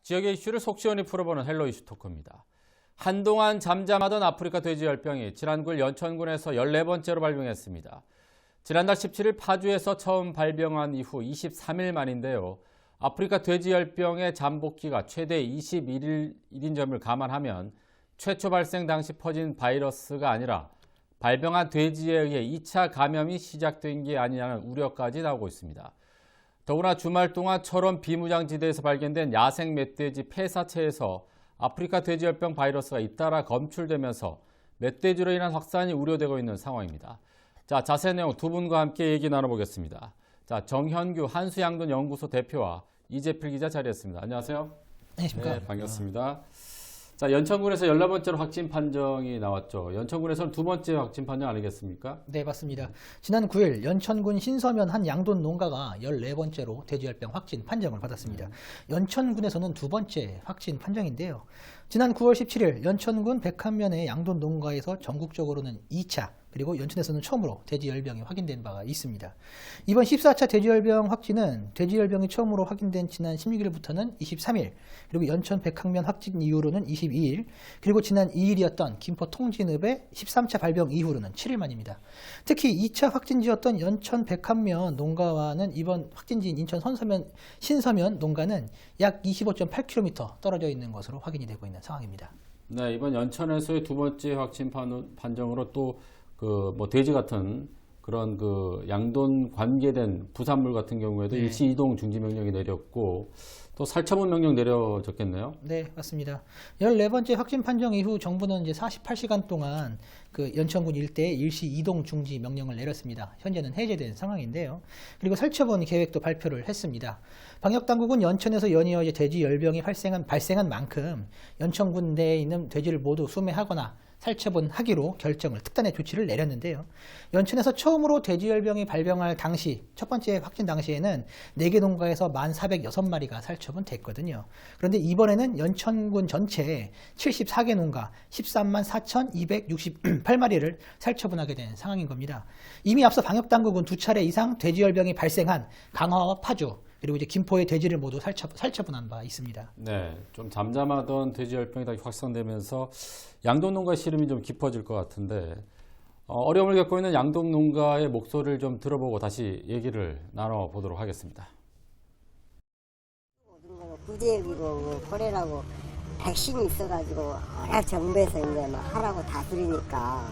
지역의 이슈를 속 시원히 풀어보는 헬로 이슈 토크입니다. 한동안 잠잠하던 아프리카 돼지열병이 지난 9일 연천군에서 14번째로 발병했습니다. 지난달 17일 파주에서 처음 발병한 이후 23일 만인데요. 아프리카 돼지열병의 잠복기가 최대 21일인 점을 감안하면 최초 발생 당시 퍼진 바이러스가 아니라 발병한 돼지에 의해 2차 감염이 시작된 게 아니냐는 우려까지 나오고 있습니다. 더구나 주말 동안 철원 비무장지대에서 발견된 야생 멧돼지 폐사체에서 아프리카 돼지열병 바이러스가 잇따라 검출되면서 멧돼지로 인한 확산이 우려되고 있는 상황입니다. 자, 자세한 내용 두 분과 함께 얘기 나눠보겠습니다. 자, 정현규 한수양돈연구소 대표와 이재필 기자 자리했습니다. 안녕하세요. 안녕하십니까. 네, 반갑습니다. 자, 연천군에서 14번째로 확진 판정이 나왔죠. 연천군에서는 두 번째 확진 판정 아니겠습니까? 네, 맞습니다. 지난 9일 연천군 신서면 한 양돈 농가가 14번째로 돼지열병 확진 판정을 받았습니다. 연천군에서는 두 번째 확진 판정인데요. 지난 9월 17일 연천군 백한면의 양돈 농가에서 전국적으로는 2차 그리고 연천에서는 처음으로 돼지열병이 확인된 바가 있습니다. 이번 14차 돼지열병 확진은 돼지열병이 처음으로 확인된 지난 16일부터는 23일, 그리고 연천 백항면 확진 이후로는 22일, 그리고 지난 2일이었던 김포 통진읍의 13차 발병 이후로는 7일 만입니다. 특히 2차 확진지였던 연천 백한면 농가와는 이번 확진지인 인천 신서면 농가는 약 25.8km 떨어져 있는 것으로 확인이 되고 있는 상황입니다. 네, 이번 연천에서의 두 번째 확진 판정으로 또 돼지 같은 그런 양돈 관계된 부산물 같은 경우에도 네. 일시 이동 중지 명령이 내렸고 또 살처분 명령 내려졌겠네요. 네, 맞습니다. 14번째 확진 판정 이후 정부는 이제 48시간 동안 연천군 일대에 일시 이동 중지 명령을 내렸습니다. 현재는 해제된 상황인데요. 그리고 살처분 계획도 발표를 했습니다. 방역당국은 연천에서 연이어 이제 돼지열병이 발생한 만큼 연천군 내에 있는 돼지를 모두 수매하거나 살처분하기로 결정을 특단의 조치를 내렸는데요. 연천에서 처음으로 돼지열병이 발병할 당시 첫 번째 확진 당시에는 4개 농가에서 1,406마리가 살처분됐거든요. 그런데 이번에는 연천군 전체 74개 농가 13만 4,268마리를 살처분하게 된 상황인 겁니다. 이미 앞서 방역당국은 2차례 이상 돼지열병이 발생한 강화와 파주 그리고 이제 김포의 돼지를 모두 살처분한 바 있습니다. 네, 좀 잠잠하던 돼지열병이 다시 확산되면서 양돈 농가의 시름이 좀 깊어질 것 같은데 어려움을 겪고 있는 양돈 농가의 목소리를 좀 들어보고 다시 얘기를 나눠보도록 하겠습니다. 구제역이고 코레라고 백신이 있어가지고 워낙 정부에서 이제 막 하라고 다스리니까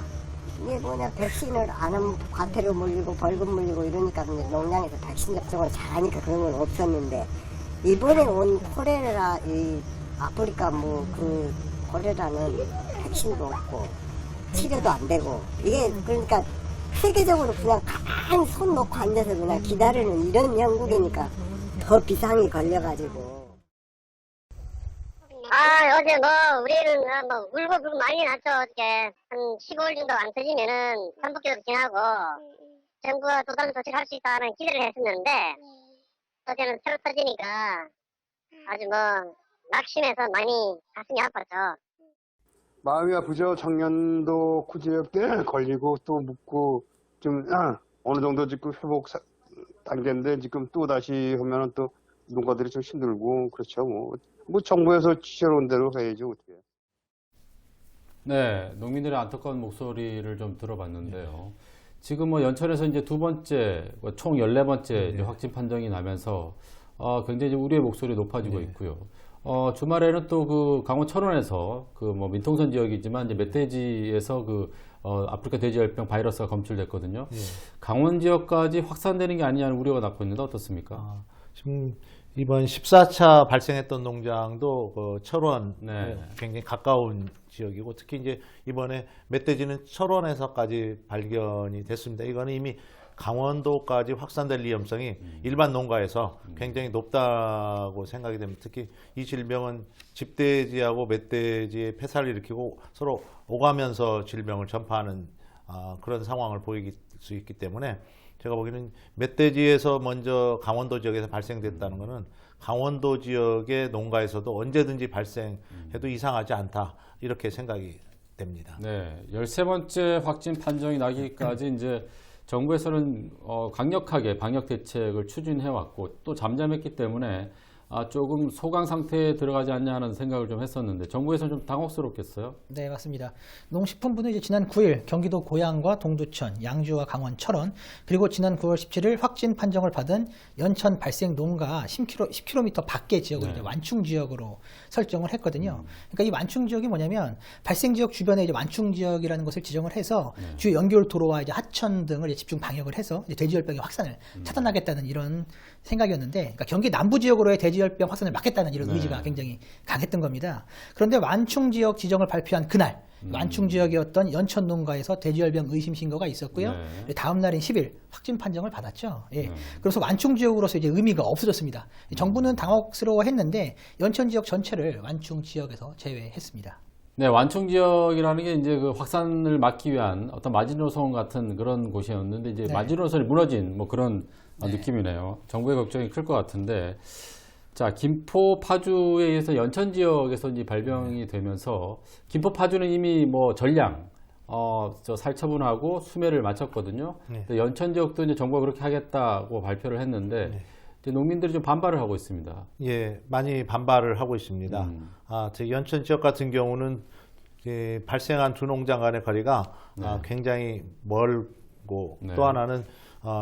이게 뭐냐 백신을 안 하면 과태료 물리고 벌금 물리고 이러니까 농장에서 백신 접종을 잘하니까 그런 건 없었는데 이번에 온 코레라 이 아프리카 코레라는 백신도 없고 치료도 안 되고 이게 그러니까 세계적으로 그냥 가만히 손 놓고 앉아서 그냥 기다리는 이런 영국이니까 더 비상이 걸려가지고. 어제 우리는 울고 불고 난리 났죠. 어저께 한 15일 정도 안 터지면은 잠복기도 지나고 정부가 또 다른 조치를 할 수 있다는 기대를 했었는데 어제는 새로 터지니까 아주 낙심해서 많이 가슴이 아팠죠. 마음이 아프죠. 청년도 구제역 때 걸리고 또 묻고 좀 어느 정도 지금 회복 단계인데 지금 또 다시 하면은 또 농가들이 좀 힘들고 그렇죠. 뭐 정부에서 지시해놓은 대로 해야죠 어떻게. 네, 농민들의 안타까운 목소리를 좀 들어봤는데요. 지금 연천에서 이제 두 번째, 총 14번째 이제 확진 판정이 나면서 굉장히 우려의 목소리 높아지고 있고요. 주말에는 또 강원 철원에서 민통선 지역이지만 이제 멧돼지에서 아프리카 돼지열병 바이러스가 검출됐거든요. 강원 지역까지 확산되는 게 아니냐는 우려가 낳고 있는데 어떻습니까? 지금 이번 14차 발생했던 농장도 철원 굉장히 가까운 지역이고 특히 이제 이번에 멧돼지는 철원에서까지 발견이 됐습니다. 이거는 이미 강원도까지 확산될 위험성이 일반 농가에서 굉장히 높다고 생각이 됩니다. 특히 이 질병은 집돼지하고 멧돼지의 폐사를 일으키고 서로 오가면서 질병을 전파하는 그런 상황을 보일 수 있기 때문에 제가 보기에는 멧돼지에서 먼저 강원도 지역에서 발생됐다는 것은 강원도 지역의 농가에서도 언제든지 발생해도 이상하지 않다 이렇게 생각이 됩니다. 네, 13번째 확진 판정이 나기까지 이제 정부에서는 강력하게 방역 대책을 추진해왔고 또 잠잠했기 때문에 조금 소강 상태에 들어가지 않냐 하는 생각을 좀 했었는데 정부에서는 좀 당혹스럽겠어요? 네, 맞습니다. 농식품부는 이제 지난 9일 경기도 고양과 동두천, 양주와 강원 철원, 그리고 지난 9월 17일 확진 판정을 받은 연천 발생 농가 10km 밖의 지역을 이제 완충 지역으로 설정을 했거든요. 그러니까 이 완충 지역이 뭐냐면 발생 지역 주변에 이제 완충 지역이라는 것을 지정을 해서 주요 연결 도로와 이제 하천 등을 이제 집중 방역을 해서 이제 돼지열병의 확산을 차단하겠다는 이런 생각이었는데, 그러니까 경기 남부 지역으로의 돼지열병 확산을 막겠다는 이런 의지가 굉장히 강했던 겁니다. 그런데 완충 지역 지정을 발표한 그날 완충 지역이었던 연천 농가에서 돼지열병 의심 신고가 있었고요. 다음 날인 10일 확진 판정을 받았죠. 예. 그래서 완충 지역으로서 이제 의미가 없어졌습니다. 정부는 당혹스러워했는데 연천 지역 전체를 완충 지역에서 제외했습니다. 네, 완충 지역이라는 게 이제 그 확산을 막기 위한 어떤 마지노선 같은 그런 곳이었는데 이제 네. 마지노선이 무너진 뭐 그런 느낌이네요. 정부의 걱정이 클 것 같은데, 자, 김포 파주에 의해서 연천 지역에서 이제 발병이 되면서 김포 파주는 이미 뭐 전량 저 살처분하고 수매를 마쳤거든요. 근데 연천 지역도 이제 정부가 그렇게 하겠다고 발표를 했는데 이제 농민들이 좀 반발을 하고 있습니다. 예, 많이 반발을 하고 있습니다. 제 연천 지역 같은 경우는 발생한 두 농장 간의 거리가 굉장히 멀고 또 하나는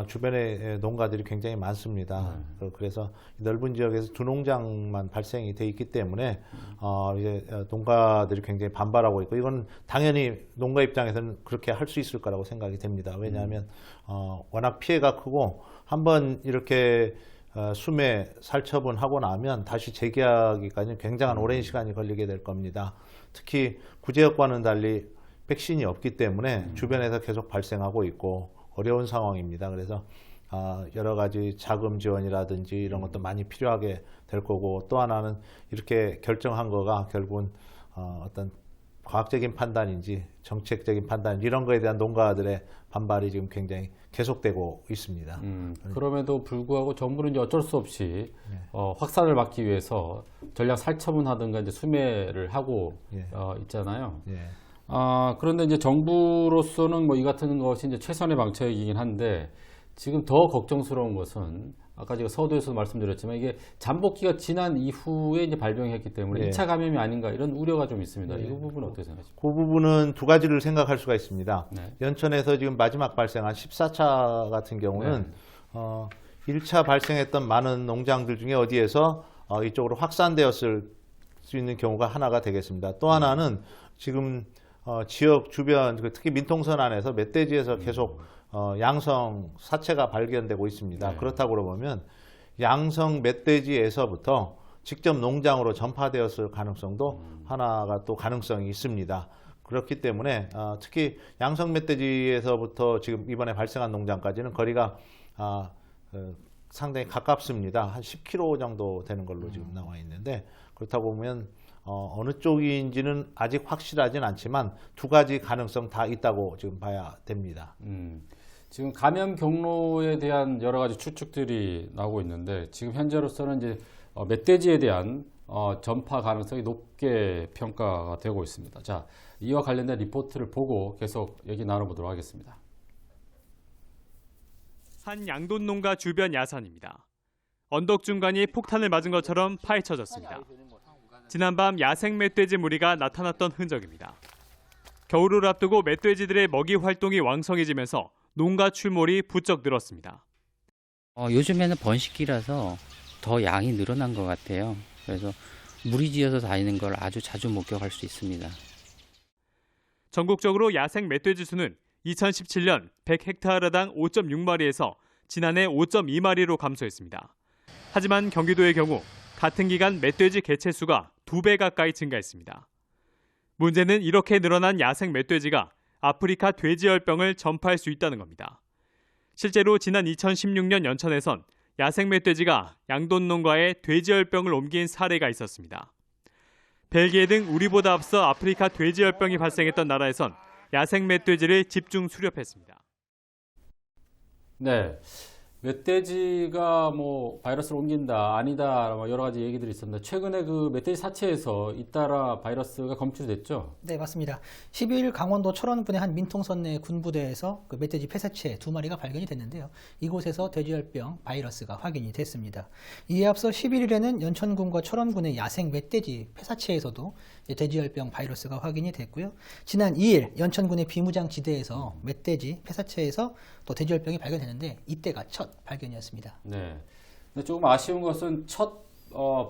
주변에 농가들이 굉장히 많습니다. 그래서 넓은 지역에서 두 농장만 발생이 돼 있기 때문에 이제 농가들이 굉장히 반발하고 있고, 이건 당연히 농가 입장에서는 그렇게 할 수 있을 거라고 생각이 됩니다. 왜냐하면 워낙 피해가 크고 한번 이렇게 수매 살처분하고 나면 다시 재개하기까지는 굉장한 오랜 시간이 걸리게 될 겁니다. 특히 구제역과는 달리 백신이 없기 때문에 주변에서 계속 발생하고 있고 어려운 상황입니다. 그래서 여러 가지 자금 지원이라든지 이런 것도 많이 필요하게 될 거고, 또 하나는 이렇게 결정한 거가 결국은 어떤 과학적인 판단인지 정책적인 판단, 이런 거에 대한 농가들의 반발이 지금 굉장히 계속되고 있습니다. 그럼에도 불구하고 정부는 이제 어쩔 수 없이 확산을 막기 위해서 전량 살처분하든가 이제 수매를 하고 있잖아요. 그런데 이제 정부로서는 뭐 이 같은 것이 이제 최선의 방책이긴 한데, 지금 더 걱정스러운 것은 아까 제가 서두에서도 말씀드렸지만 이게 잠복기가 지난 이후에 이제 발병했기 때문에 2차 감염이 아닌가 이런 우려가 좀 있습니다. 이 부분은 어떻게 생각하십니까? 그 부분은 두 가지를 생각할 수가 있습니다. 네. 연천에서 지금 마지막 발생한 14차 같은 경우는 1차 발생했던 많은 농장들 중에 어디에서 이쪽으로 확산되었을 수 있는 경우가 하나가 되겠습니다. 또 하나는 지금 지역 주변, 특히 민통선 안에서 멧돼지에서 계속 양성 사체가 발견되고 있습니다. 그렇다고 그러면 양성 멧돼지에서부터 직접 농장으로 전파되었을 가능성도 하나가 또 가능성이 있습니다. 그렇기 때문에 특히 양성 멧돼지에서부터 지금 이번에 발생한 농장까지는 거리가 상당히 가깝습니다. 한 10km 정도 되는 걸로 지금 나와 있는데, 그렇다고 보면 어느 쪽인지는 아직 확실하진 않지만 두 가지 가능성 다 있다고 지금 봐야 됩니다. 지금 감염 경로에 대한 여러 가지 추측들이 나오고 있는데, 지금 현재로서는 이제 멧돼지에 대한 전파 가능성이 높게 평가가 되고 있습니다. 자, 이와 관련된 리포트를 보고 계속 얘기 나눠보도록 하겠습니다. 한 양돈 농가 주변 야산입니다. 언덕 중간이 폭탄을 맞은 것처럼 파헤쳐졌습니다. 지난밤 야생 멧돼지 무리가 나타났던 흔적입니다. 겨울을 앞두고 멧돼지들의 먹이 활동이 왕성해지면서 농가 출몰이 부쩍 늘었습니다. 요즘에는 번식기라서 더 양이 늘어난 것 같아요. 그래서 무리지어서 다니는 걸 아주 자주 목격할 수 있습니다. 전국적으로 야생 멧돼지 수는 2017년 100헥타르당 5.6마리에서 지난해 5.2마리로 감소했습니다. 하지만 경기도의 경우 같은 기간 멧돼지 개체 수가 2배 가까이 증가했습니다. 문제는 이렇게 늘어난 야생 멧돼지가 아프리카 돼지열병을 전파할 수 있다는 겁니다. 실제로 지난 2016년 연천에선 야생 멧돼지가 양돈 농가에 돼지열병을 옮긴 사례가 있었습니다. 벨기에 등 우리보다 앞서 아프리카 돼지열병이 발생했던 나라에선 야생 멧돼지를 집중 수렵했습니다. 네. 멧돼지가 뭐 바이러스를 옮긴다, 아니다, 뭐 여러 가지 얘기들이 있었는데 최근에 그 멧돼지 사체에서 잇따라 바이러스가 검출됐죠? 네, 맞습니다. 12일 강원도 철원군의 한 민통선 내 군부대에서 그 멧돼지 폐사체 2마리가 발견이 됐는데요. 이곳에서 돼지열병 바이러스가 확인이 됐습니다. 이에 앞서 11일에는 연천군과 철원군의 야생 멧돼지 폐사체에서도 돼지열병 바이러스가 확인이 됐고요. 지난 2일 연천군의 비무장 지대에서 멧돼지 폐사체에서 또 돼지열병이 발견됐는데 이때가 첫 발견이었습니다. 네. 근데 조금 아쉬운 것은 첫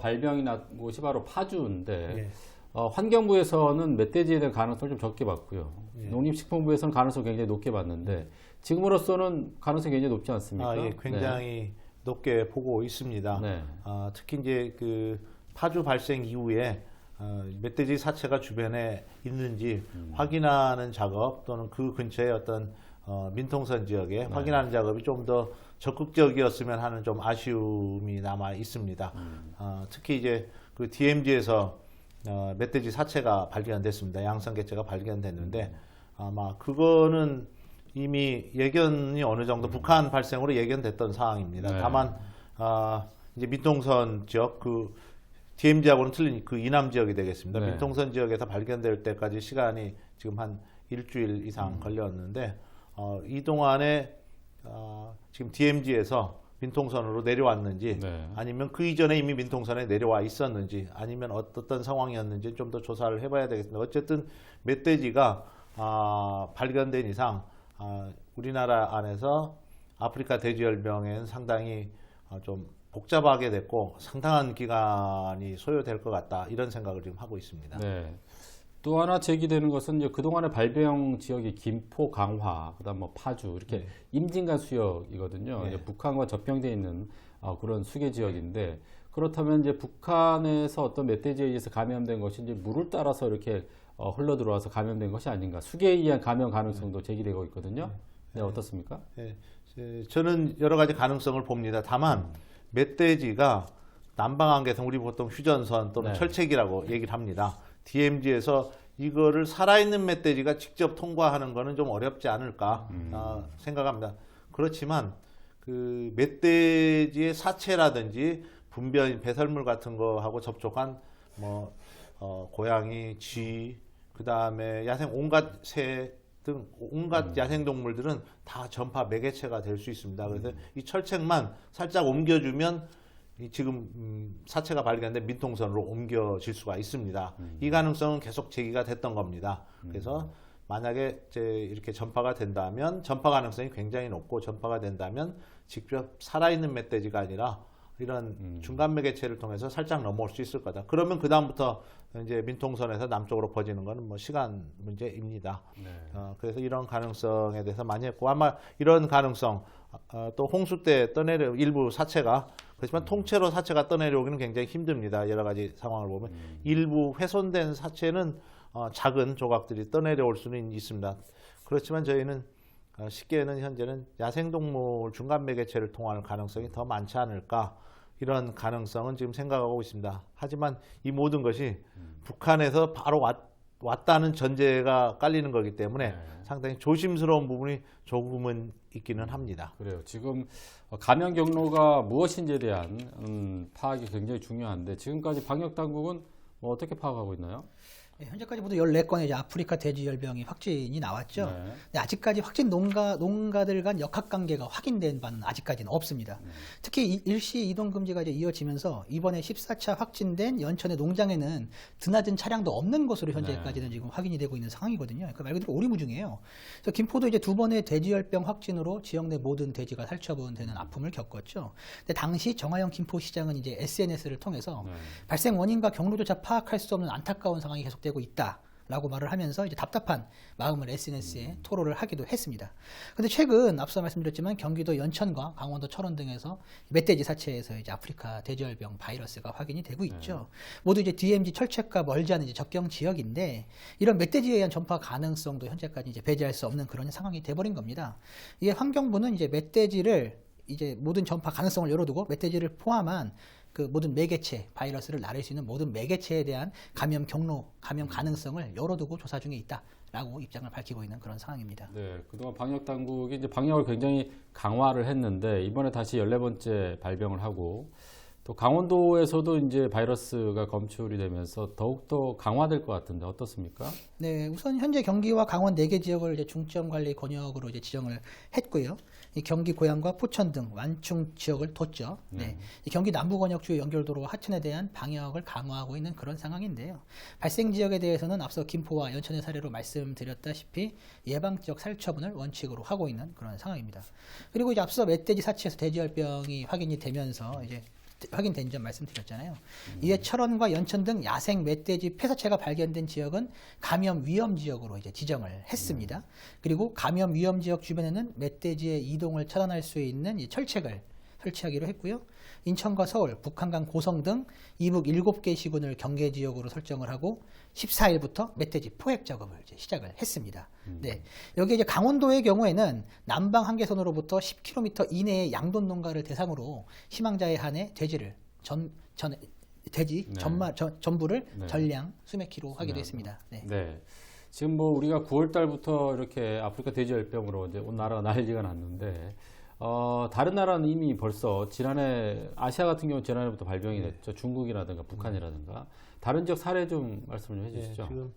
발병이 난 곳이 바로 파주인데 예. 환경부에서는 멧돼지에 대한 가능성을 좀 적게 봤고요. 예. 농림식품부에서는 가능성을 굉장히 높게 봤는데 지금으로서는 가능성이 굉장히 높지 않습니까? 예, 굉장히 높게 보고 있습니다. 네. 특히 이제 그 파주 발생 이후에 멧돼지 사체가 주변에 있는지 확인하는 작업 또는 그 근처에 어떤 민통선 지역에 확인하는 작업이 좀 더 적극적이었으면 하는 좀 아쉬움이 남아 있습니다. 특히 이제 그 DMZ에서 멧돼지 사체가 발견됐습니다. 양성개체가 발견됐는데 아마 그거는 이미 예견이 어느 정도 북한 발생으로 예견됐던 상황입니다. 네. 다만 이제 민통선 지역 그 DMZ하고는 틀린 그 이남 지역이 되겠습니다. 네. 민통선 지역에서 발견될 때까지 시간이 지금 한 일주일 이상 걸렸는데 이 동안에 지금 DMZ에서 민통선으로 내려왔는지 네. 아니면 그 이전에 이미 민통선에 내려와 있었는지 아니면 어떤 상황이었는지 좀 더 조사를 해봐야 되겠습니다. 어쨌든 멧돼지가 발견된 이상 우리나라 안에서 아프리카 돼지열병에는 상당히 좀 복잡하게 됐고 상당한 기간이 소요될 것 같다 이런 생각을 지금 하고 있습니다. 네. 또 하나 제기되는 것은 이제 그동안의 발병 지역이 김포, 강화, 그다음 뭐 파주 이렇게 임진간 수역이거든요. 네. 이제 북한과 접경돼 있는 그런 수계 지역인데 그렇다면 이제 북한에서 어떤 멧돼지에 의해서 감염된 것이 이제 물을 따라서 이렇게 흘러 들어와서 감염된 것이 아닌가. 수계에 의한 감염 가능성도 제기되고 있거든요. 네, 어떻습니까? 네, 저는 여러 가지 가능성을 봅니다. 다만 멧돼지가 난방안개선 우리 보통 휴전선 또는 네. 철책이라고 얘기를 합니다. DMZ에서 이거를 살아있는 멧돼지가 직접 통과하는 거는 좀 어렵지 않을까 생각합니다. 그렇지만 그 멧돼지의 사체라든지 분변, 배설물 같은 거하고 접촉한 뭐 고양이, 쥐, 그 다음에 야생 온갖 새 등 온갖 야생동물들은 다 전파 매개체가 될 수 있습니다. 그래서 이 철책만 살짝 옮겨주면 지금 사체가 발견된 민통선으로 옮겨질 수가 있습니다. 이 가능성은 계속 제기가 됐던 겁니다. 그래서 만약에 이렇게 전파가 된다면 전파 가능성이 굉장히 높고 전파가 된다면 직접 살아있는 멧돼지가 아니라 이런 중간 매개체를 통해서 살짝 넘어올 수 있을 거다. 그러면 그 다음부터 이제 민통선에서 남쪽으로 퍼지는 것은 뭐 시간 문제입니다. 네. 그래서 이런 가능성에 대해서 많이 했고 아마 이런 가능성 또 홍수 때 떠내려 일부 사체가 그렇지만 통째로 사체가 떠내려오기는 굉장히 힘듭니다. 여러 가지 상황을 보면 일부 훼손된 사체는 작은 조각들이 떠내려올 수는 있습니다. 그렇지만 저희는 쉽게는 현재는 야생동물 중간 매개체를 통할 가능성이 더 많지 않을까 이런 가능성은 지금 생각하고 있습니다. 하지만 이 모든 것이 북한에서 바로 왔다는 전제가 깔리는 거기 때문에 상당히 조심스러운 부분이 조금은 있기는 합니다. 그래요. 지금 감염 경로가 무엇인지에 대한 파악이 굉장히 중요한데 지금까지 방역 당국은 뭐 어떻게 파악하고 있나요? 네, 현재까지 모두 14건의 이제 아프리카 돼지열병이 확진이 나왔죠. 네. 근데 아직까지 확진 농가들 간 역학관계가 확인된 바는 아직까지는 없습니다. 특히 일시 이동 금지가 이제 이어지면서 이번에 14차 확진된 연천의 농장에는 드나든 차량도 없는 것으로 현재까지는 지금 확인이 되고 있는 상황이거든요. 그러니까 말 그대로 오리무중이에요. 그래서 김포도 이제 2번의 돼지열병 확진으로 지역 내 모든 돼지가 살처분되는 아픔을 겪었죠. 근데 당시 정하영 김포시장은 이제 SNS를 통해서 발생 원인과 경로조차 파악할 수 없는 안타까운 상황이 계속되고 있다라고 말을 하면서 이제 답답한 마음을 SNS에 토로를 하기도 했습니다. 그런데 최근 앞서 말씀드렸지만 경기도 연천과 강원도 철원 등에서 멧돼지 사체에서 이제 아프리카 돼지열병 바이러스가 확인이 되고 있죠. 모두 이제 DMZ 철책과 멀지 않은 이제 접경 지역인데 이런 멧돼지에 의한 전파 가능성도 현재까지 이제 배제할 수 없는 그런 상황이 돼버린 겁니다. 이게 환경부는 이제 멧돼지를 이제 모든 전파 가능성을 열어두고 멧돼지를 포함한 그 모든 매개체, 바이러스를 나를 수 있는 모든 매개체에 대한 감염 경로, 감염 가능성을 열어두고 조사 중에 있다. 라고 입장을 밝히고 있는 그런 상황입니다. 네, 그동안 방역 당국이 이제 방역을 굉장히 강화를 했는데 이번에 다시 14번째 발병을 하고 또 강원도에서도 이제 바이러스가 검출이 되면서 더욱더 강화될 것 같은데 어떻습니까? 네, 우선 현재 경기와 강원 4개 지역을 이제 중점 관리 권역으로 이제 지정을 했고요. 이 경기 고양과 포천 등 완충 지역을 뒀죠. 네. 이 경기 남부 권역 주요 연결도로와 하천에 대한 방역을 강화하고 있는 그런 상황인데요. 발생 지역에 대해서는 앞서 김포와 연천의 사례로 말씀드렸다시피 예방적 살처분을 원칙으로 하고 있는 그런 상황입니다. 그리고 이제 앞서 멧돼지 사치에서 돼지열병이 확인이 되면서 이제 확인된 점 말씀드렸잖아요. 이에 철원과 연천 등 야생 멧돼지 폐사체가 발견된 지역은 감염 위험 지역으로 이제 지정을 했습니다. 그리고 감염 위험 지역 주변에는 멧돼지의 이동을 차단할 수 있는 이 철책을 설치하기로 했고요. 인천과 서울, 북한강, 고성 등 이북 7개 시군을 경계 지역으로 설정을 하고 14일부터 멧돼지 포획 작업을 이제 시작을 했습니다. 네. 여기 이제 강원도의 경우에는 남방 한계선으로부터 10km 이내의 양돈 농가를 대상으로 희망자에 한해 돼지를 돼지 네. 전부를 네. 전량 수매키로 하기도 했습니다. 네. 네. 지금 뭐 우리가 9월 달부터 이렇게 아프리카 돼지열병으로 이제 온 나라가 난리가 났는데 다른 나라는 이미 벌써 지난해 아시아 같은 경우 지난해부터 발병이 됐죠. 중국이라든가 북한이라든가 다른 지역 사례 좀 말씀 좀 해주시죠. 지금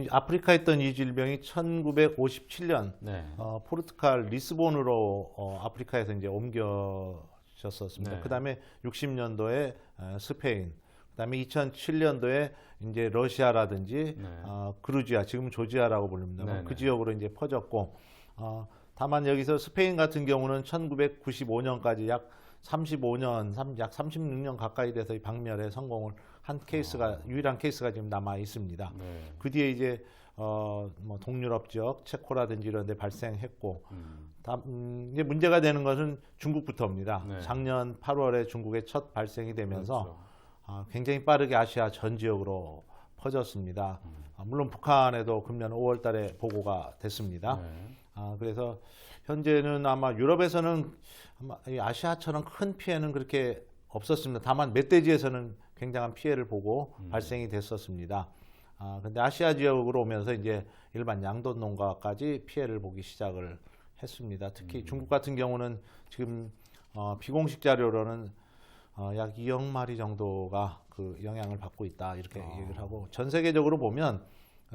아프리카에 있던 이 질병이 1957년 네. 포르투갈 리스본으로 아프리카에서 이제 옮겨졌었습니다. 네. 그다음에 60년도에 스페인, 그다음에 2007년도에 이제 러시아라든지 네. 그루지아, 지금 조지아라고 부릅니다. 네, 그 네. 지역으로 이제 퍼졌고, 다만 여기서 스페인 같은 경우는 1995년까지 약 35년, 약 36년 가까이 돼서 이 박멸에 성공을 한 케이스가 유일한 케이스가 지금 남아 있습니다. 네. 그 뒤에 이제 뭐 동유럽 지역, 체코라든지 이런 데 발생했고, 이제 문제가 되는 것은 중국부터입니다. 네. 작년 8월에 중국에 첫 발생이 되면서 그렇죠. 굉장히 빠르게 아시아 전 지역으로 퍼졌습니다. 물론 북한에도 금년 5월 달에 보고가 됐습니다. 네. 그래서 현재는 아마 유럽에서는 아마 이 아시아처럼 큰 피해는 그렇게 없었습니다. 다만 멧돼지에서는 굉장한 피해를 보고 발생이 됐었습니다. 근데 아시아 지역으로 오면서 이제 일반 양돈 농가까지 피해를 보기 시작을 했습니다. 특히 중국 같은 경우는 지금 비공식 자료로는 약 2억 마리 정도가 그 영향을 받고 있다 이렇게 얘기를 하고, 전 세계적으로 보면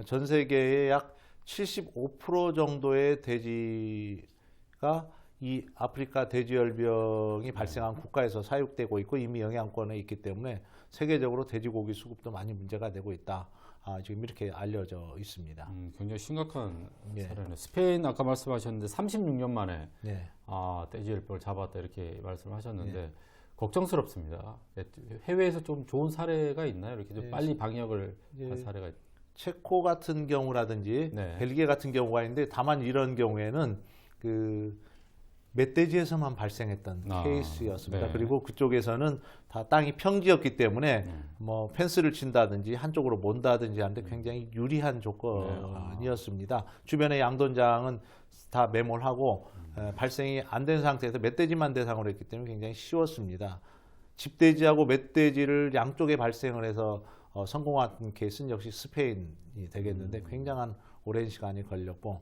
전 세계의 약 75% 정도의 돼지가 이 아프리카 돼지열병이 발생한 국가에서 사육되고 있고 이미 영향권에 있기 때문에 세계적으로 돼지고기 수급도 많이 문제가 되고 있다. 지금 이렇게 알려져 있습니다. 굉장히 심각한 예. 사례네요. 스페인 아까 말씀하셨는데 36년 만에 네. 돼지열병을 잡았다 이렇게 말씀하셨는데 예. 걱정스럽습니다. 해외에서 좀 좋은 사례가 있나요? 이렇게 좀 예. 빨리 방역을 예. 한 사례가 체코 같은 경우라든지 네. 벨기에 같은 경우가 있는데, 다만 이런 경우에는 그 멧돼지에서만 발생했던 케이스였습니다. 네. 그리고 그쪽에서는 다 땅이 평지였기 때문에 뭐 펜스를 친다든지 한쪽으로 몬다든지 하는데 굉장히 유리한 조건이었습니다. 주변의 양돈장은 다 매몰하고 발생이 안 된 상태에서 멧돼지만 대상으로 했기 때문에 굉장히 쉬웠습니다. 집돼지하고 멧돼지를 양쪽에 발생을 해서 성공한 케이스는 역시 스페인이 되겠는데 굉장한 오랜 시간이 걸렸고,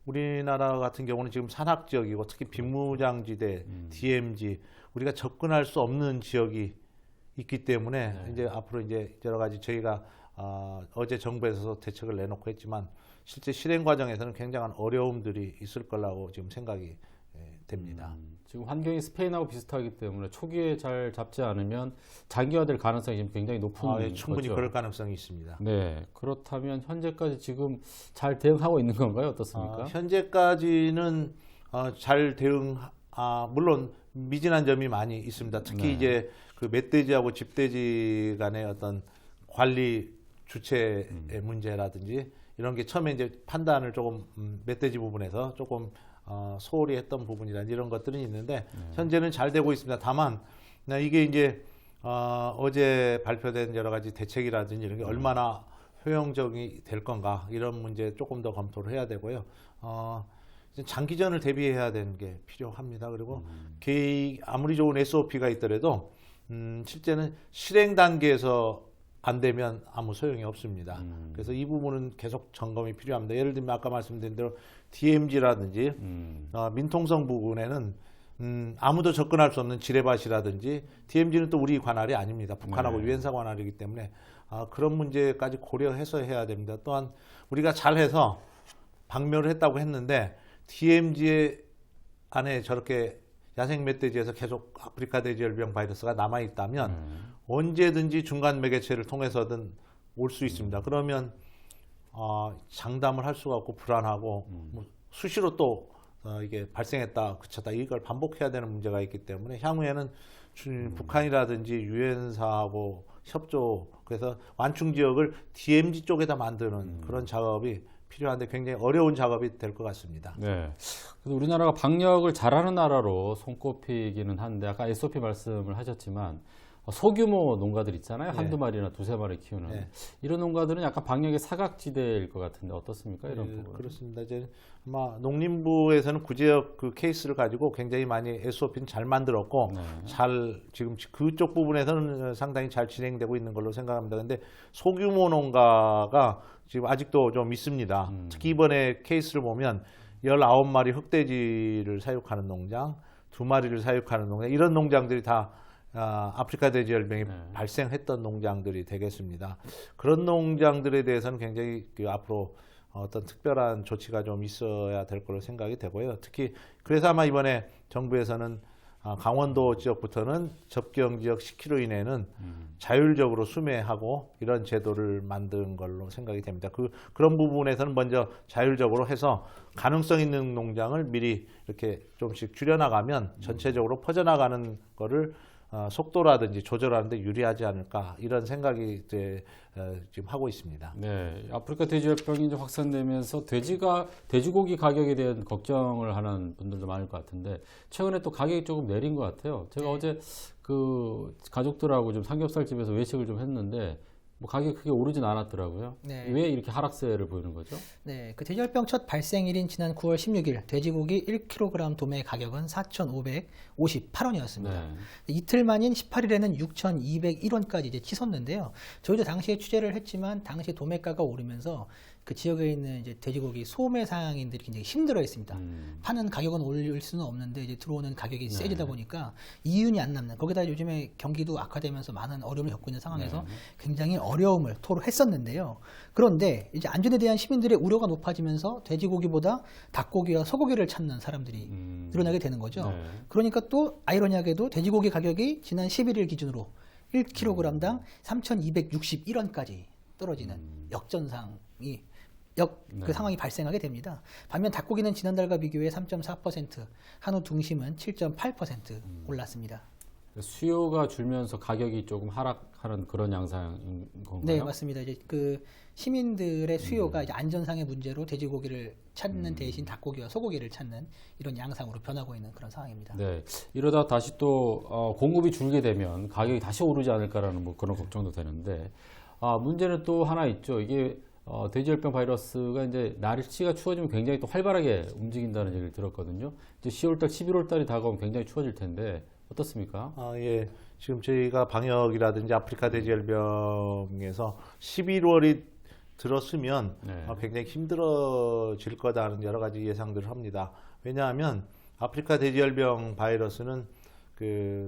우리나라 같은 경우는 지금 산악 지역이고 특히 빈무장지대, DMZ, 우리가 접근할 수 없는 지역이 있기 때문에 이제 앞으로 이제 여러 가지 저희가 어제 정부에서 대책을 내놓고 했지만 실제 실행 과정에서는 굉장한 어려움들이 있을 거라고 지금 생각이 됩니다. 지금 환경이 스페인하고 비슷하기 때문에 초기에 잘 잡지 않으면 장기화될 가능성이 지금 굉장히 높은 예, 충분히 거죠. 그럴 가능성이 있습니다. 네, 그렇다면 현재까지 지금 잘 대응하고 있는 건가요? 어떻습니까? 현재까지는 잘 물론 미진한 점이 많이 있습니다. 특히 네. 이제 그 멧돼지하고 집돼지 간의 어떤 관리 주체의 문제라든지 이런 게 처음에 이제 판단을 조금 멧돼지 부분에서 조금 소홀히 했던 부분이라 이런 것들은 있는데 현재는 잘 되고 있습니다. 다만 이게 이제 어제 발표된 여러 가지 대책이라든지 이런 게 얼마나 효용적이 될 건가 이런 문제 조금 더 검토를 해야 되고요. 장기전을 대비해야 되는 게 필요합니다. 그리고 아무리 좋은 SOP가 있더라도 실제는 실행 단계에서 안 되면 아무 소용이 없습니다. 그래서 이 부분은 계속 점검이 필요합니다. 예를 들면 아까 말씀드린 대로 DMZ라든지 민통성 부분에는 아무도 접근할 수 없는 지뢰밭이라든지 DMZ는 또 우리 관할이 아닙니다. 북한하고 네. 유엔사 관할이기 때문에 그런 문제까지 고려해서 해야 됩니다. 또한 우리가 잘해서 박멸을 했다고 했는데 DMZ 안에 저렇게 야생 멧돼지에서 계속 아프리카 돼지열병 바이러스가 남아 있다면 언제든지 중간 매개체를 통해서든 올 수 있습니다. 그러면 장담을 할 수가 없고 불안하고 뭐 수시로 또 이게 발생했다 그쳤다 이걸 반복해야 되는 문제가 있기 때문에 향후에는 북한이라든지 유엔사하고 협조 그래서 완충 지역을 DMZ 쪽에다 만드는 그런 작업이 필요한데 굉장히 어려운 작업이 될 것 같습니다. 네. 그래서 우리나라가 방역을 잘하는 나라로 손꼽히기는 한데 아까 SOP 말씀을 하셨지만 소규모 농가들 있잖아요. 네. 한두 마리나 두세 마리 키우는 네. 이런 농가들은 약간 방역의 사각지대일 것 같은데 어떻습니까? 이런 네, 부분. 그렇습니다. 이제 아마 농림부에서는 구제역 그 케이스를 가지고 굉장히 많이 SOP는 잘 만들었고 네. 잘 지금 그쪽 부분에서는 상당히 잘 진행되고 있는 걸로 생각합니다. 근데 소규모 농가가 지금 아직도 좀 있습니다. 특히 이번에 케이스를 보면 19마리 흑돼지를 사육하는 농장, 2마리를 사육하는 농장 이런 농장들이 다 아프리카 돼지열병이 발생했던 농장들이 되겠습니다. 그런 농장들에 대해서는 굉장히 앞으로 어떤 특별한 조치가 좀 있어야 될 거로 생각이 되고요. 특히 그래서 아마 이번에 정부에서는 강원도 지역부터는 접경 지역 10km 이내는 자율적으로 수매하고 이런 제도를 만든 걸로 생각이 됩니다. 그런 부분에서는 먼저 자율적으로 해서 가능성 있는 농장을 미리 이렇게 조금씩 줄여나가면 전체적으로 퍼져나가는 거를 속도라든지 조절하는데 유리하지 않을까 이런 생각이 이제 지금 하고 있습니다. 네, 아프리카 돼지열병이 이제 확산되면서 돼지고기 가격에 대한 걱정을 하는 분들도 많을 것 같은데 최근에 또 가격이 조금 내린 것 같아요. 제가 어제 그 가족들하고 좀 삼겹살 집에서 외식을 좀 했는데 뭐 가격이 크게 오르진 않았더라고요. 네. 왜 이렇게 하락세를 보이는 거죠? 네, 그 돼지열병 첫 발생일인 지난 9월 16일 돼지고기 1kg 도매 가격은 4,558원이었습니다. 네. 이틀 만인 18일에는 6,201원까지 이제 치솟는데요. 저희도 당시에 취재를 했지만 당시 도매가가 오르면서 그 지역에 있는 이제 돼지고기 소매 상인들이 굉장히 힘들어했습니다. 파는 가격은 올릴 수는 없는데 이제 들어오는 가격이 세지다 보니까 이윤이 안 남는. 거기다 요즘에 경기도 악화되면서 많은 어려움을 겪고 있는 상황에서 굉장히 어려움을 토로했었는데요. 그런데 이제 안전에 대한 시민들의 우려가 높아지면서 돼지고기보다 닭고기와 소고기를 찾는 사람들이 늘어나게 되는 거죠. 네. 그러니까 또 아이러니하게도 돼지고기 가격이 지난 11일 기준으로 1kg당 3,261원까지 떨어지는 역전상이 그 상황이 발생하게 됩니다. 반면 닭고기는 지난달과 비교해 3.4%, 한우 등심은 7.8% 올랐습니다. 수요가 줄면서 가격이 조금 하락하는 그런 양상인 건가요? 네, 맞습니다. 이제 그 시민들의 수요가 이제 안전상의 문제로 돼지고기를 찾는 대신 닭고기와 소고기를 찾는 이런 양상으로 변하고 있는 그런 상황입니다. 네, 이러다 다시 또 공급이 줄게 되면 가격이 다시 오르지 않을까라는 뭐 그런 걱정도 되는데 문제는 또 하나 있죠. 이게 돼지열병 바이러스가 이제 날씨가 추워지면 굉장히 또 활발하게 움직인다는 얘기를 들었거든요. 이제 10월달, 11월달이 다가오면 굉장히 추워질 텐데 어떻습니까? 예. 지금 저희가 방역이라든지 아프리카 돼지열병에서 11월이 들었으면 네. 굉장히 힘들어질 거다는 여러 가지 예상들을 합니다. 왜냐하면 아프리카 돼지열병 바이러스는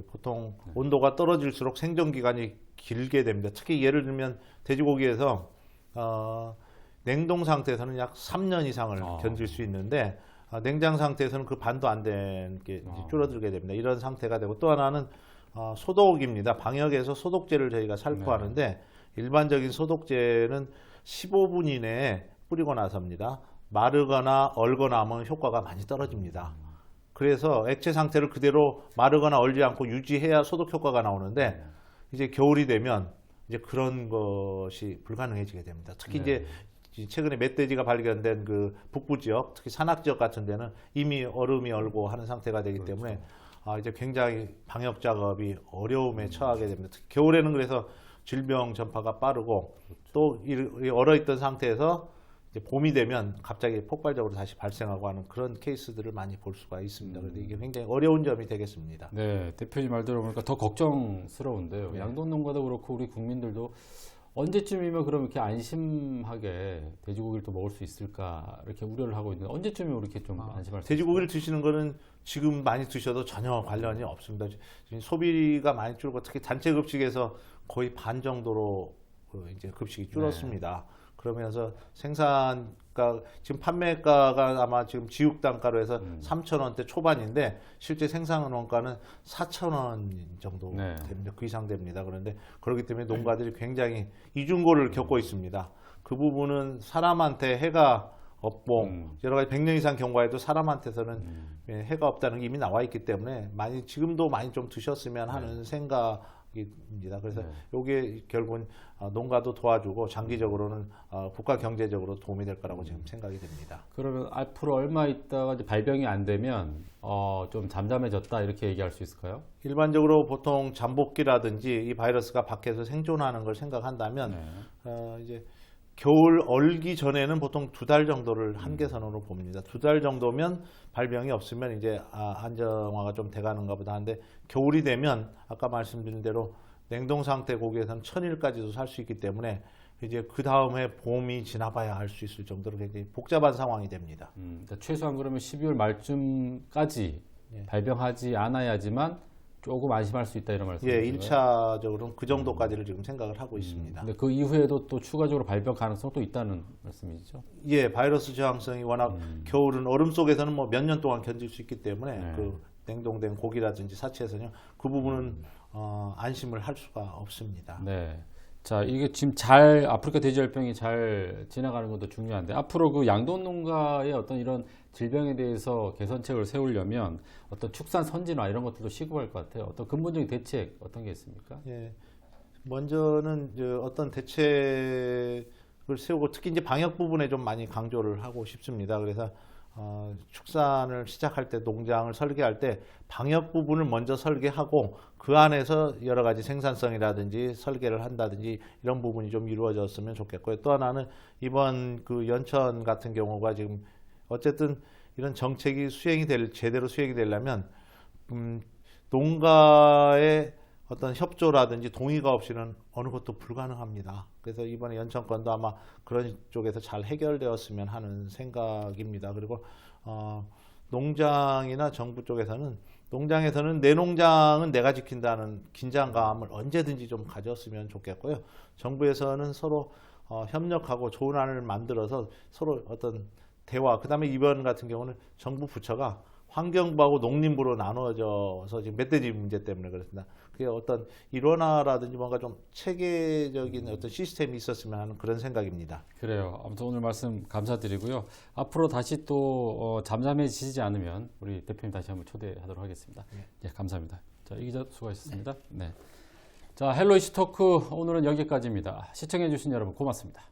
보통 온도가 떨어질수록 생존 기간이 길게 됩니다. 특히 예를 들면 돼지고기에서 냉동 상태에서는 약 3년 이상을 견딜 수 있는데 냉장 상태에서는 그 반도 안 되는 게 줄어들게 됩니다. 이런 상태가 되고 또 하나는 소독입니다. 방역에서 소독제를 저희가 살포하는데 일반적인 소독제는 15분 이내에 뿌리고 나서입니다. 마르거나 얼거나 하면 효과가 많이 떨어집니다. 그래서 액체 상태를 그대로 마르거나 얼지 않고 유지해야 소독 효과가 나오는데 이제 겨울이 되면 이제 그런 것이 불가능해지게 됩니다. 특히 이제 최근에 멧돼지가 발견된 그 북부 지역, 특히 산악 지역 같은 데는 이미 얼음이 얼고 하는 상태가 되기 때문에 이제 굉장히 방역 작업이 어려움에 처하게 됩니다. 특히 겨울에는 그래서 질병 전파가 빠르고 또 얼어있던 상태에서 이제 봄이 되면 갑자기 폭발적으로 다시 발생하고 하는 그런 케이스들을 많이 볼 수가 있습니다. 그런데 이게 굉장히 어려운 점이 되겠습니다. 네, 대표님 말 들어보니까 더 걱정스러운데요. 양돈 농가도 그렇고 우리 국민들도 언제쯤이면 그럼 이렇게 안심하게 돼지고기를 또 먹을 수 있을까 이렇게 우려를 하고 있는데 언제쯤이면 이렇게 좀 안심할 수 돼지고기를 드시는 거는 지금 많이 드셔도 전혀 관련이 없습니다. 지금 소비가 많이 줄고 특히 단체 급식에서 거의 반 정도로 이제 급식이 줄었습니다. 그러면서 생산가 지금 판매가가 아마 지금 지육 단가로 해서 3,000원대 초반인데 실제 생산 원가는 4,000원 정도 됩니다. 그 이상 됩니다. 그런데 그렇기 때문에 농가들이 굉장히 이중고를 겪고 있습니다. 그 부분은 사람한테 해가 없고 여러 가지 100년 이상 경과에도 사람한테서는 해가 없다는 게 이미 나와 있기 때문에 지금도 많이 좀 드셨으면 하는 생각입니다. 그래서 이게 결국은 농가도 도와주고 장기적으로는 국가 경제적으로 도움이 될 거라고 지금 생각이 됩니다. 그러면 앞으로 얼마 있다가 이제 발병이 안 되면 좀 잠잠해졌다 이렇게 얘기할 수 있을까요? 일반적으로 보통 잠복기라든지 이 바이러스가 밖에서 생존하는 걸 생각한다면 이제 겨울 얼기 전에는 보통 2달 정도를 한계선으로 봅니다. 2달 정도면 발병이 없으면 이제 안정화가 좀 돼가는가 보다 하는데 겨울이 되면 아까 말씀드린 대로 냉동 상태 고기에서는 1000일까지도 살 수 있기 때문에 이제 그 다음에 봄이 지나봐야 알 수 있을 정도로 굉장히 복잡한 상황이 됩니다. 그러니까 최소한 그러면 12월 말쯤까지 발병하지 않아야지만 조금 안심할 수 있다 이런 말씀이신가요? 예, 1차적으로는 그 정도까지를 지금 생각을 하고 있습니다. 근데 그 이후에도 또 추가적으로 발병 가능성도 있다는 말씀이시죠? 예, 바이러스 저항성이 워낙 겨울은 얼음 속에서는 뭐 몇 년 동안 견딜 수 있기 때문에 그 냉동된 고기라든지 사체에서는 그 부분은 안심을 할 수가 없습니다. 네. 자, 이게 지금 아프리카 돼지열병이 잘 지나가는 것도 중요한데 앞으로 그 양돈 농가의 어떤 이런 질병에 대해서 개선책을 세우려면 어떤 축산 선진화 이런 것들도 시급할 것 같아요. 어떤 근본적인 대책 어떤 게 있습니까? 예. 먼저는 어떤 대책을 세우고 특히 이제 방역 부분에 좀 많이 강조를 하고 싶습니다. 그래서 축산을 시작할 때 농장을 설계할 때 방역 부분을 먼저 설계하고 그 안에서 여러 가지 생산성이라든지 설계를 한다든지 이런 부분이 좀 이루어졌으면 좋겠고요. 또 하나는 이번 그 연천 같은 경우가 지금 어쨌든 이런 정책이 제대로 수행이 되려면 농가의 어떤 협조라든지 동의가 없이는 어느 것도 불가능합니다. 그래서 이번에 연천권도 아마 그런 쪽에서 잘 해결되었으면 하는 생각입니다. 그리고 농장이나 정부 쪽에서는 농장에서는 내 농장은 내가 지킨다는 긴장감을 언제든지 좀 가졌으면 좋겠고요. 정부에서는 서로 협력하고 좋은 안을 만들어서 서로 어떤 대화, 그 다음에 이번 같은 경우는 정부 부처가 환경부하고 농림부로 나누어져서 지금 멧돼지 문제 때문에 그렇습니다. 그게 어떤 일원화라든지 뭔가 좀 체계적인 어떤 시스템이 있었으면 하는 그런 생각입니다. 그래요. 아무튼 오늘 말씀 감사드리고요. 앞으로 다시 또 잠잠해지지 않으면 우리 대표님 다시 한번 초대하도록 하겠습니다. 네, 감사합니다. 자, 이 기자 수고하셨습니다. 네. 자, 헬로 이슈 토크 오늘은 여기까지입니다. 시청해주신 여러분 고맙습니다.